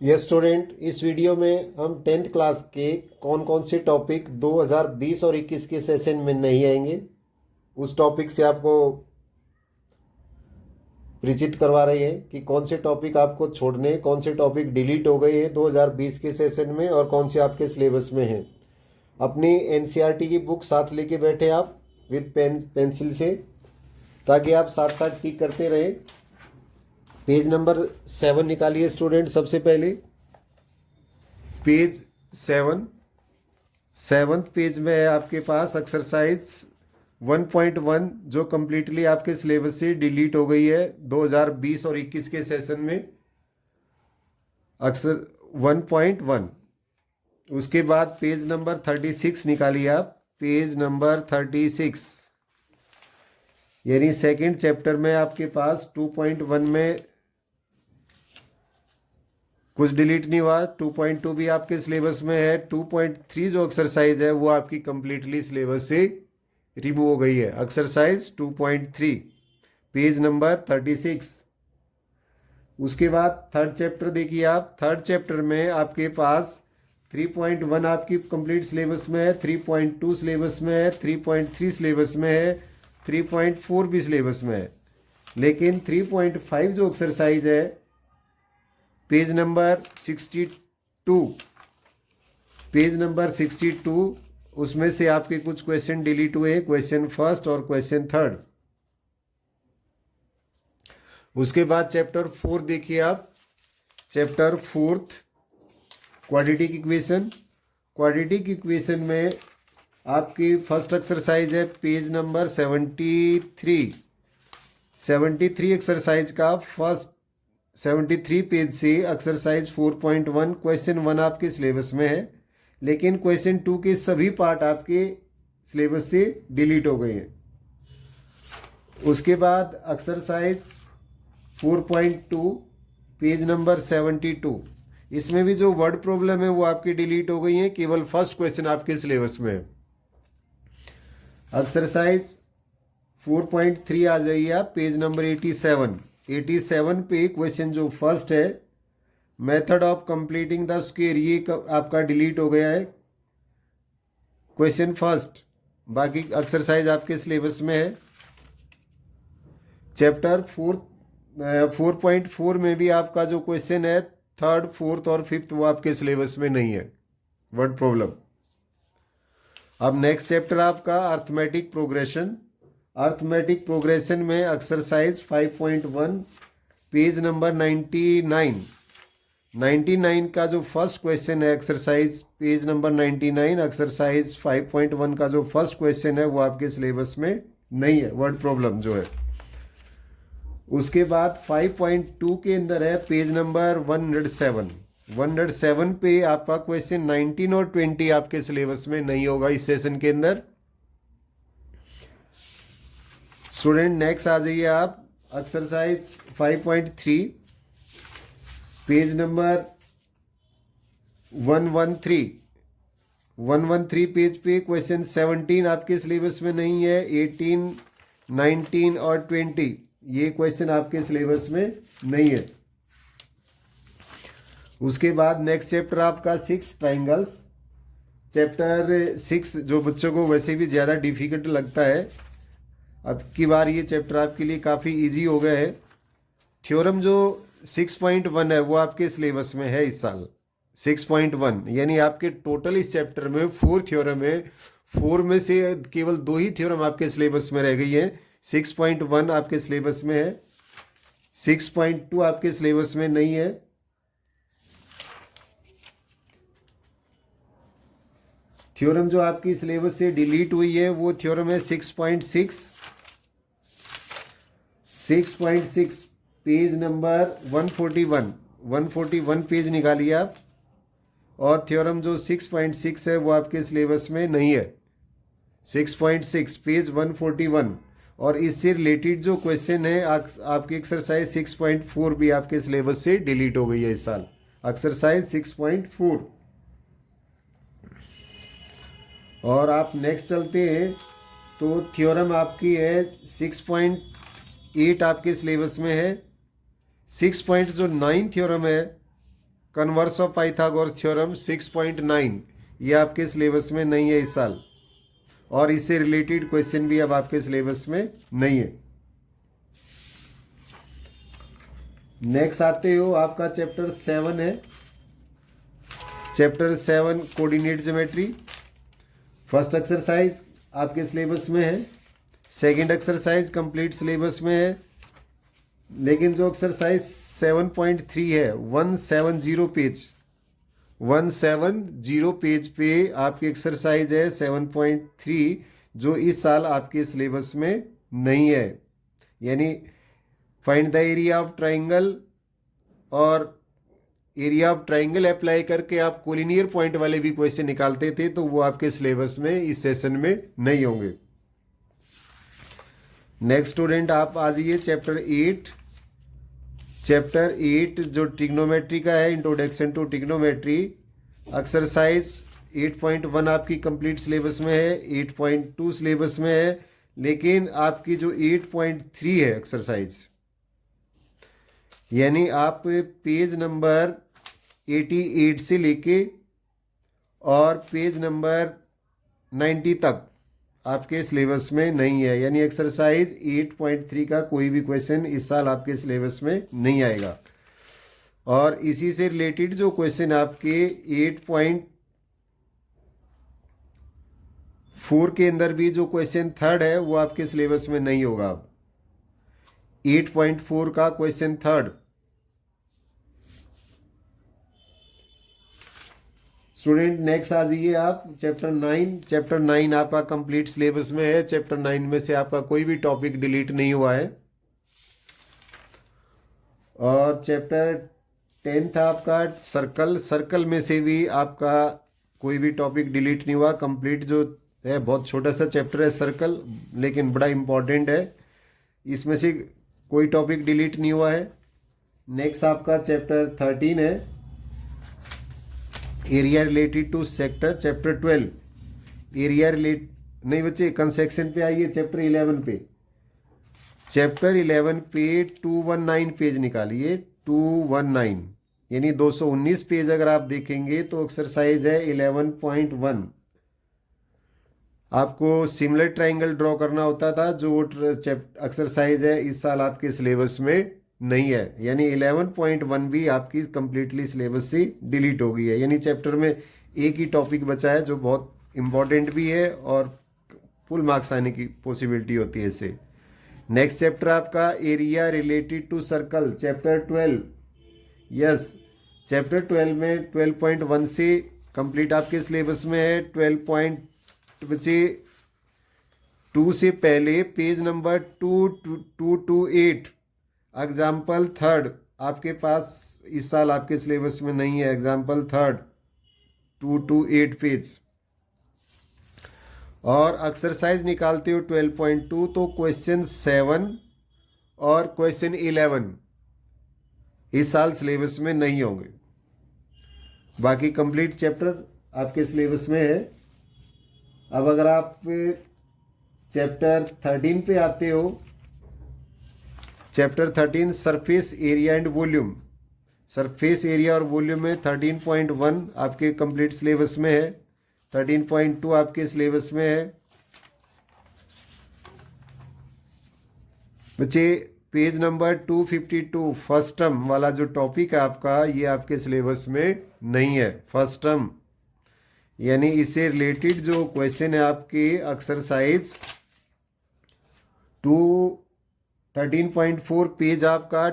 Yes student, इस video में हम 10th क्लास के कौन कौन से टॉपिक 2020 और 21 के सेशन में नहीं आएंगे उस टॉपिक से आपको परिचित करवा रहे हैं कि कौन से टॉपिक आपको छोड़ने हैं, कौन से टॉपिक डिलीट हो गए हैं 2020 के सेशन में और कौन से आपके सिलेबस में हैं। अपनी एनसीईआरटी की बुक साथ लेके बैठे आप विद पेंसिल से, ताकि आप साथ साथ टिक करते रहें। पेज नंबर 7 निकालिए स्टूडेंट। सबसे पहले पेज 7, 7th पेज में है आपके पास एक्सरसाइज 1.1 जो कम्प्लीटली आपके सिलेबस से डिलीट हो गई है 2020 और 21 के सेशन में। अक्सर 1.1। उसके बाद पेज नंबर 36 निकालिए आप। पेज नंबर 36 यानी सेकंड चैप्टर में आपके पास 2.1 में कुछ डिलीट नहीं हुआ। 2.2 भी आपके सिलेबस में है। 2.3 जो एक्सरसाइज है वो आपकी कंप्लीटली सिलेबस से रिमूव हो गई है। Exercise 2.3 page number 36। उसके बाद थर्ड चैप्टर देखिए आप। थर्ड चैप्टर में आपके पास 3.1 आपकी कंप्लीट सिलेबस में है, 3.2 सिलेबस में है, 3.3 सिलेबस में है, 3.4 भी सिलेबस में है। लेकिन 3.5 जो एक्सरसाइज है पेज नंबर 62, पेज नंबर 62 उसमें से आपके कुछ क्वेश्चन डिलीट हुए, क्वेश्चन फर्स्ट और क्वेश्चन थर्ड। उसके बाद चैप्टर 4 देखिए आप। Chapter 4 quadratic equation. Quadratic equation में आपकी फर्स्ट एक्सरसाइज है पेज नंबर 73। 73 एक्सरसाइज का फर्स्ट 73 पेज से एक्सरसाइज 4.1 क्वेश्चन 1 आपके सिलेबस में है, लेकिन क्वेश्चन 2 के सभी पार्ट आपके सिलेबस से डिलीट हो गए हैं। उसके बाद एक्सरसाइज 4.2 पेज नंबर 72, इसमें भी जो वर्ड प्रॉब्लम है वो आपकी डिलीट हो गई है, केवल फर्स्ट क्वेश्चन आपके सिलेबस में है। एक्सरसाइज 4.3 आ जाइए आप। Page number 87। 87 पे क्वेश्चन जो फर्स्ट है method of completing the square, ये आपका डिलीट हो गया है क्वेश्चन फर्स्ट। बाकी एक्सरसाइज आपके सिलेबस में है। चैप्टर 4.4 में भी आपका जो क्वेश्चन है थर्ड, फोर्थ और फिफ्थ वो आपके सिलेबस में नहीं है, वर्ड प्रॉब्लम। अब नेक्स्ट चैप्टर आपका अर्थमेटिक प्रोग्रेशन। अर्थमेटिक प्रोग्रेशन में एक्सरसाइज 5.1 पेज नंबर 99। 99 का जो फर्स्ट क्वेश्चन है एक्सरसाइज पेज नंबर 99, एक्सरसाइज 5.1 का जो फर्स्ट क्वेश्चन है वो आपके सिलेबस में नहीं है, वर्ड प्रॉब्लम जो है। उसके बाद 5.2 के अंदर है पेज नंबर 107। 107 पे आपका क्वेश्चन 19 और 20 आपके सिलेबस में नहीं होगा इस सेशन के अंदर। स्टूडेंट नेक्स्ट आ जाइए आप। Exercise 5.3 page number 113। 113 पेज पे क्वेश्चन 17 आपके सिलेबस में नहीं है। 18, 19 और 20 ये क्वेश्चन आपके सिलेबस में नहीं है। उसके बाद नेक्स्ट चैप्टर आपका 6 ट्राइंगल्स। चैप्टर 6 जो बच्चों को वैसे भी ज़्यादा डिफिकल्ट लगता है, अब की बार ये चैप्टर आपके लिए काफ़ी इजी हो गया है। थ्योरम जो 6.1 है वो आपके सिलेबस में है इस साल। 6.1 यानी आपके टोटल इस चैप्टर में 4 थ्योरम है। 4 में से केवल 2 ही थ्योरम आपके सिलेबस में रह गई है। 6.1 आपके सिलेबस में है, 6.2 आपके सिलेबस में नहीं है। थ्योरम जो आपकी सिलेबस से डिलीट हुई है वो थ्योरम है 6.6। 6.6 पेज नंबर 141। 141 पेज निकालिए आप। और थ्योरम जो 6.6 है वो आपके सिलेबस में नहीं है। 6.6 पेज 141। और इससे रिलेटेड जो क्वेश्चन है आपकी एक्सरसाइज 6.4 भी आपके सिलेबस से डिलीट हो गई है इस साल, एक्सरसाइज 6.4। और आप नेक्स्ट चलते हैं तो थ्योरम आपकी है 6.8 आपके सिलेबस में है। 6 पॉइंट जो 9 थ्योरम है कन्वर्स ऑफ पाइथागोरस थ्योरम 6.9 ये आपके सिलेबस में नहीं है इस साल, और इससे रिलेटेड क्वेश्चन भी अब आपके सिलेबस में नहीं है। नेक्स्ट आते हो आपका चैप्टर 7 है। Chapter 7 coordinate geometry. First exercise आपके सिलेबस में है, सेकंड एक्सरसाइज कंप्लीट सिलेबस में है, लेकिन जो एक्सरसाइज 7.3 है 170 पेज 170 पेज पे आपकी एक्सरसाइज है 7.3, जो इस साल आपके सिलेबस में नहीं है। यानी find the area of triangle, और एरिया ऑफ ट्राइंगल अप्लाई करके आप कोलिनियर पॉइंट वाले भी क्वेश्चन निकालते थे, तो वो आपके सिलेबस में इस सेशन में नहीं होंगे। नेक्स्ट स्टूडेंट आप आ जाइए चैप्टर 8। चैप्टर 8 जो ट्रिग्नोमेट्री का है, इंट्रोडक्शन टू ट्रिग्नोमेट्री, एक्सरसाइज 8.1 आपकी कंप्लीट सिलेबस में है, 8.2 सिलेबस में है, लेकिन आपकी जो 8.3 है एक्सरसाइज, यानी आप पेज नंबर 88 से लेके और पेज नंबर 90 तक आपके सिलेबस में नहीं है। यानी एक्सरसाइज 8.3 का कोई भी क्वेश्चन इस साल आपके सिलेबस में नहीं आएगा। और इसी से रिलेटेड जो क्वेश्चन आपके 8.4 के अंदर भी जो क्वेश्चन थर्ड है वो आपके सिलेबस में नहीं होगा। अब 8.4 का क्वेश्चन थर्ड। स्टूडेंट नेक्स्ट आ जाइए आप चैप्टर 9। चैप्टर 9 आपका कंप्लीट सिलेबस में है। चैप्टर 9 में से आपका कोई भी टॉपिक डिलीट नहीं हुआ है। और चैप्टर 10 था आपका सर्कल। सर्कल में से भी आपका कोई भी टॉपिक डिलीट नहीं हुआ। कंप्लीट जो है, बहुत छोटा सा चैप्टर है सर्कल, लेकिन बड़ा इंपॉर्टेंट है। इसमें से कोई टॉपिक डिलीट नहीं हुआ है। नेक्स्ट आपका चैप्टर 13 है, area related to sector. Chapter 12 area relate नहीं बच्चे, कंसेक्शन पे आइए चैप्टर 11 पे। चैप्टर 11 पे 219 पेज निकालिए, 219 यानी 219 पेज अगर आप देखेंगे तो एक्सरसाइज है 11.1। आपको सिमिलर ट्राइंगल ड्रॉ करना होता था, जो एक्सरसाइज है इस साल आपके सिलेबस में नहीं है। यानी 11.1 भी आपकी कंप्लीटली सिलेबस से डिलीट हो गई है। यानी चैप्टर में एक ही टॉपिक बचा है जो बहुत इंपॉर्टेंट भी है और फुल मार्क्स आने की पॉसिबिलिटी होती है इससे। नेक्स्ट चैप्टर आपका area related to circle, chapter 12। Yes, chapter 12 में 12.1 से कंप्लीट आपके सिलेबस में है। 12.2 से पहले पेज नंबर 228 एग्जाम्पल थर्ड आपके पास इस साल आपके सिलेबस में नहीं है। Example third 228 page. और एक्सरसाइज निकालते हो 12.2, तो क्वेश्चन 7 और क्वेश्चन 11 इस साल सिलेबस में नहीं होंगे। बाकी कंप्लीट चैप्टर आपके सिलेबस में है। अब अगर आप चैप्टर 13 पे आते हो, chapter 13 surface area and volume. Surface area और वॉल्यूम में 13.1 आपके कंप्लीट सिलेबस में है, 13.2 आपके सिलेबस में है। बच्चे पेज नंबर 252 फर्स्ट टर्म वाला जो टॉपिक है आपका, ये आपके सिलेबस में नहीं है। फर्स्ट टर्म यानी इससे रिलेटेड जो क्वेश्चन है आपके एक्सरसाइज 13.4 पेज आपका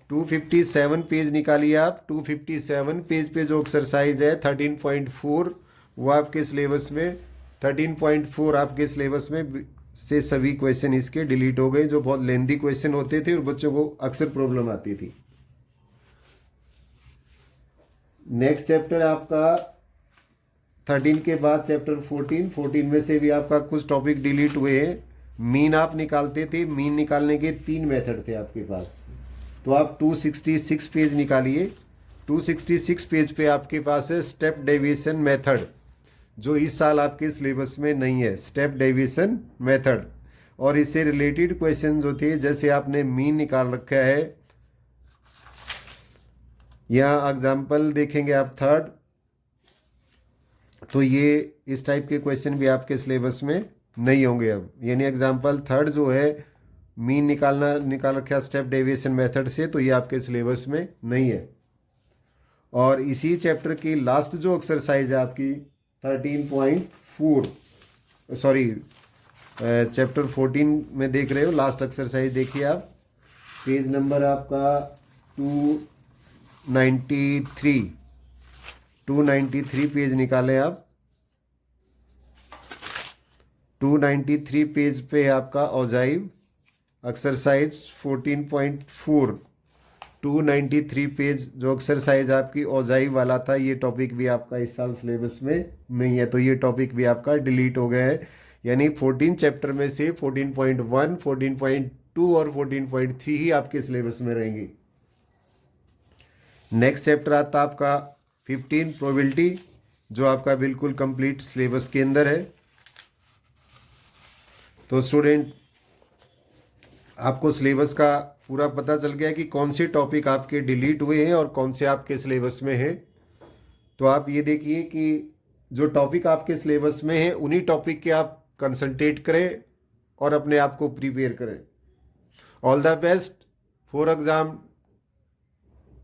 257 पेज निकालिए आप। 257 पेज पे जो एक्सरसाइज है 13.4 वो आपके सिलेबस में 13.4 आपके सिलेबस में से सभी क्वेश्चन इसके डिलीट हो गए, जो बहुत लेंथी क्वेश्चन होते थे और बच्चों को अक्सर प्रॉब्लम आती थी। नेक्स्ट चैप्टर आपका 13 के बाद चैप्टर 14 में से भी आपका कुछ टॉपिक डिलीट हुए हैं। मीन आप निकालते थे, मीन निकालने के 3 मेथड थे आपके पास, तो आप 266 पेज निकालिए। 266 पेज पे आपके पास है स्टेप डेविएशन मेथड, जो इस साल आपके सिलेबस में नहीं है। स्टेप डेविएशन मेथड और इससे रिलेटेड क्वेश्चन जो थे, जैसे आपने मीन निकाल रखा है यहाँ एग्जाम्पल देखेंगे आप थर्ड, तो ये इस टाइप के क्वेश्चन भी आपके सिलेबस में नहीं होंगे अब। यानी एग्जाम्पल थर्ड जो है मीन निकाल रखा स्टेप डेविएशन मेथड से, तो ये आपके सिलेबस में नहीं है। और इसी चैप्टर की लास्ट जो एक्सरसाइज है आपकी 13.4, सॉरी चैप्टर 14 में देख रहे हो, लास्ट एक्सरसाइज देखिए आप, पेज नंबर आपका 293 पेज निकालें आप। 293 पेज पे आपका औजाइव एक्सरसाइज 14.4, 293 पेज जो एक्सरसाइज आपकी औजाइव वाला था, ये टॉपिक भी आपका इस साल सिलेबस में नहीं है, तो ये टॉपिक भी आपका डिलीट हो गया है। यानी 14 चैप्टर में से 14.1, 14.2 और 14.3 ही आपके सिलेबस में रहेंगी। नेक्स्ट चैप्टर आता आपका 15 प्रोबेबिलिटी, जो आपका बिल्कुल कंप्लीट सिलेबस के अंदर है। तो स्टूडेंट आपको सिलेबस का पूरा पता चल गया कि कौन से टॉपिक आपके डिलीट हुए हैं और कौन से आपके सिलेबस में हैं। तो आप ये देखिए कि जो टॉपिक आपके सिलेबस में है उन्हीं टॉपिक के आप कंसंट्रेट करें और अपने आप को प्रिपेयर करें। All the best for exam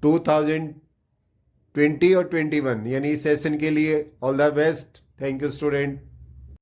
2020 और 21, यानी इस सेशन के लिए all the best. Thank you student.